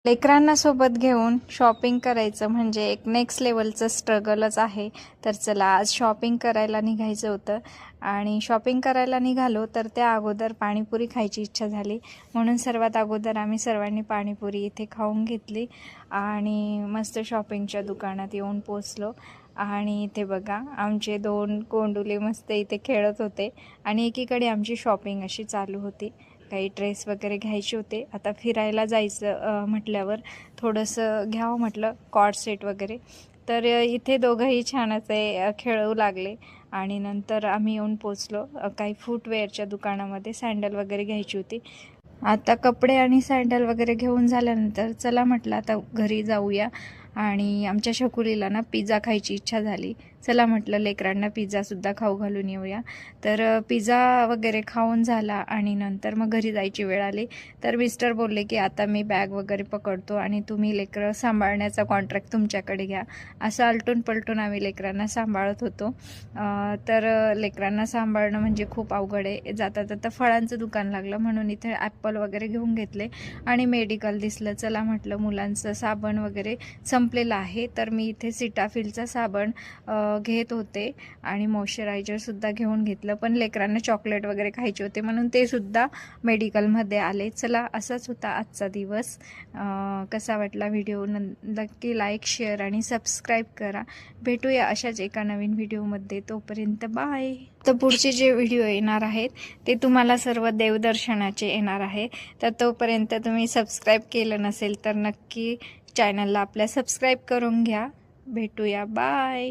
लेकरांना सोबत घेऊन शॉपिंग करायचं म्हणजे एक नेक्स्ट लेवलचं स्ट्रगलच आहे. तर चला आज शॉपिंग करायला निघायचं होतं आणि शॉपिंग करायला निघालो तर त्या अगोदर पाणीपुरी खायची इच्छा झाली. म्हणून सर्वात अगोदर आम्ही सर्वांनी पाणीपुरी इथे खाऊन घेतली आणि मस्त शॉपिंगच्या दुकानात येऊन पोचलो. आणि इथे बघा आमचे 2 कोंडुले मस्त इथे खेळत होते आणि एकीकडे आमची शॉपिंग अशी चालू होती. काही ड्रेस वगैरे घ्यायचे होते. आता फिरायला जायचं म्हटल्यावर थोडंसं घ्यावं म्हटलं कॉर्ड सेट वगैरे. तर इथे दोघंही छान असे खेळू लागले आणि नंतर आम्ही येऊन पोचलो काही फूटवेअरच्या दुकानामध्ये. सँडल वगैरे घ्यायची होती. आता कपडे आणि सँडल वगैरे घेऊन झाल्यानंतर चला म्हटलं आता घरी जाऊया आणि आमच्या शकुलीला ना पिझ्झा खायची इच्छा झाली. चला म्हटलं लेकरांना पिझ्झासुद्धा खाऊ घालून येऊया. तर पिझ्झा वगैरे खाऊन झाला आणि नंतर मग घरी जायची वेळ आली. तर मिस्टर बोलले की आता मी बॅग वगैरे पकडतो आणि तुम्ही लेकरं सांभाळण्याचा कॉन्ट्रॅक्ट तुमच्याकडे घ्या. असं आलटून पलटून आम्ही लेकरांना सांभाळत होतो. तर लेकरांना सांभाळणं म्हणजे खूप अवघड आहे. जाता जाता फळांचं दुकान लागलं म्हणून इथे ॲपल वगैरे घेऊन घेतले आणि मेडिकल दिसलं. चला म्हटलं मुलांचं साबण वगैरे संपलेलं आहे तर मी इथे सिटाफिलचा साबण घेत होते आणि मॉइश्चरायझरसुद्धा घेऊन घेतलं. पण लेकरांना चॉकलेट वगैरे खायचे होते म्हणून ते सुद्धा मेडिकलमध्ये आले. चला असाच होता आजचा दिवस. कसा वाटला व्हिडिओ नक्की लाईक शेअर आणि सबस्क्राईब करा. भेटूया अशाच एका नवीन व्हिडिओमध्ये. तोपर्यंत बाय. तर पुढचे जे व्हिडिओ येणार आहेत ते तुम्हाला सर्व देवदर्शनाचे येणार आहे. तर तोपर्यंत तुम्ही सबस्क्राईब केलं नसेल तर नक्की चॅनलला आपल्या सबस्क्राईब करून घ्या. भेटूया बाय.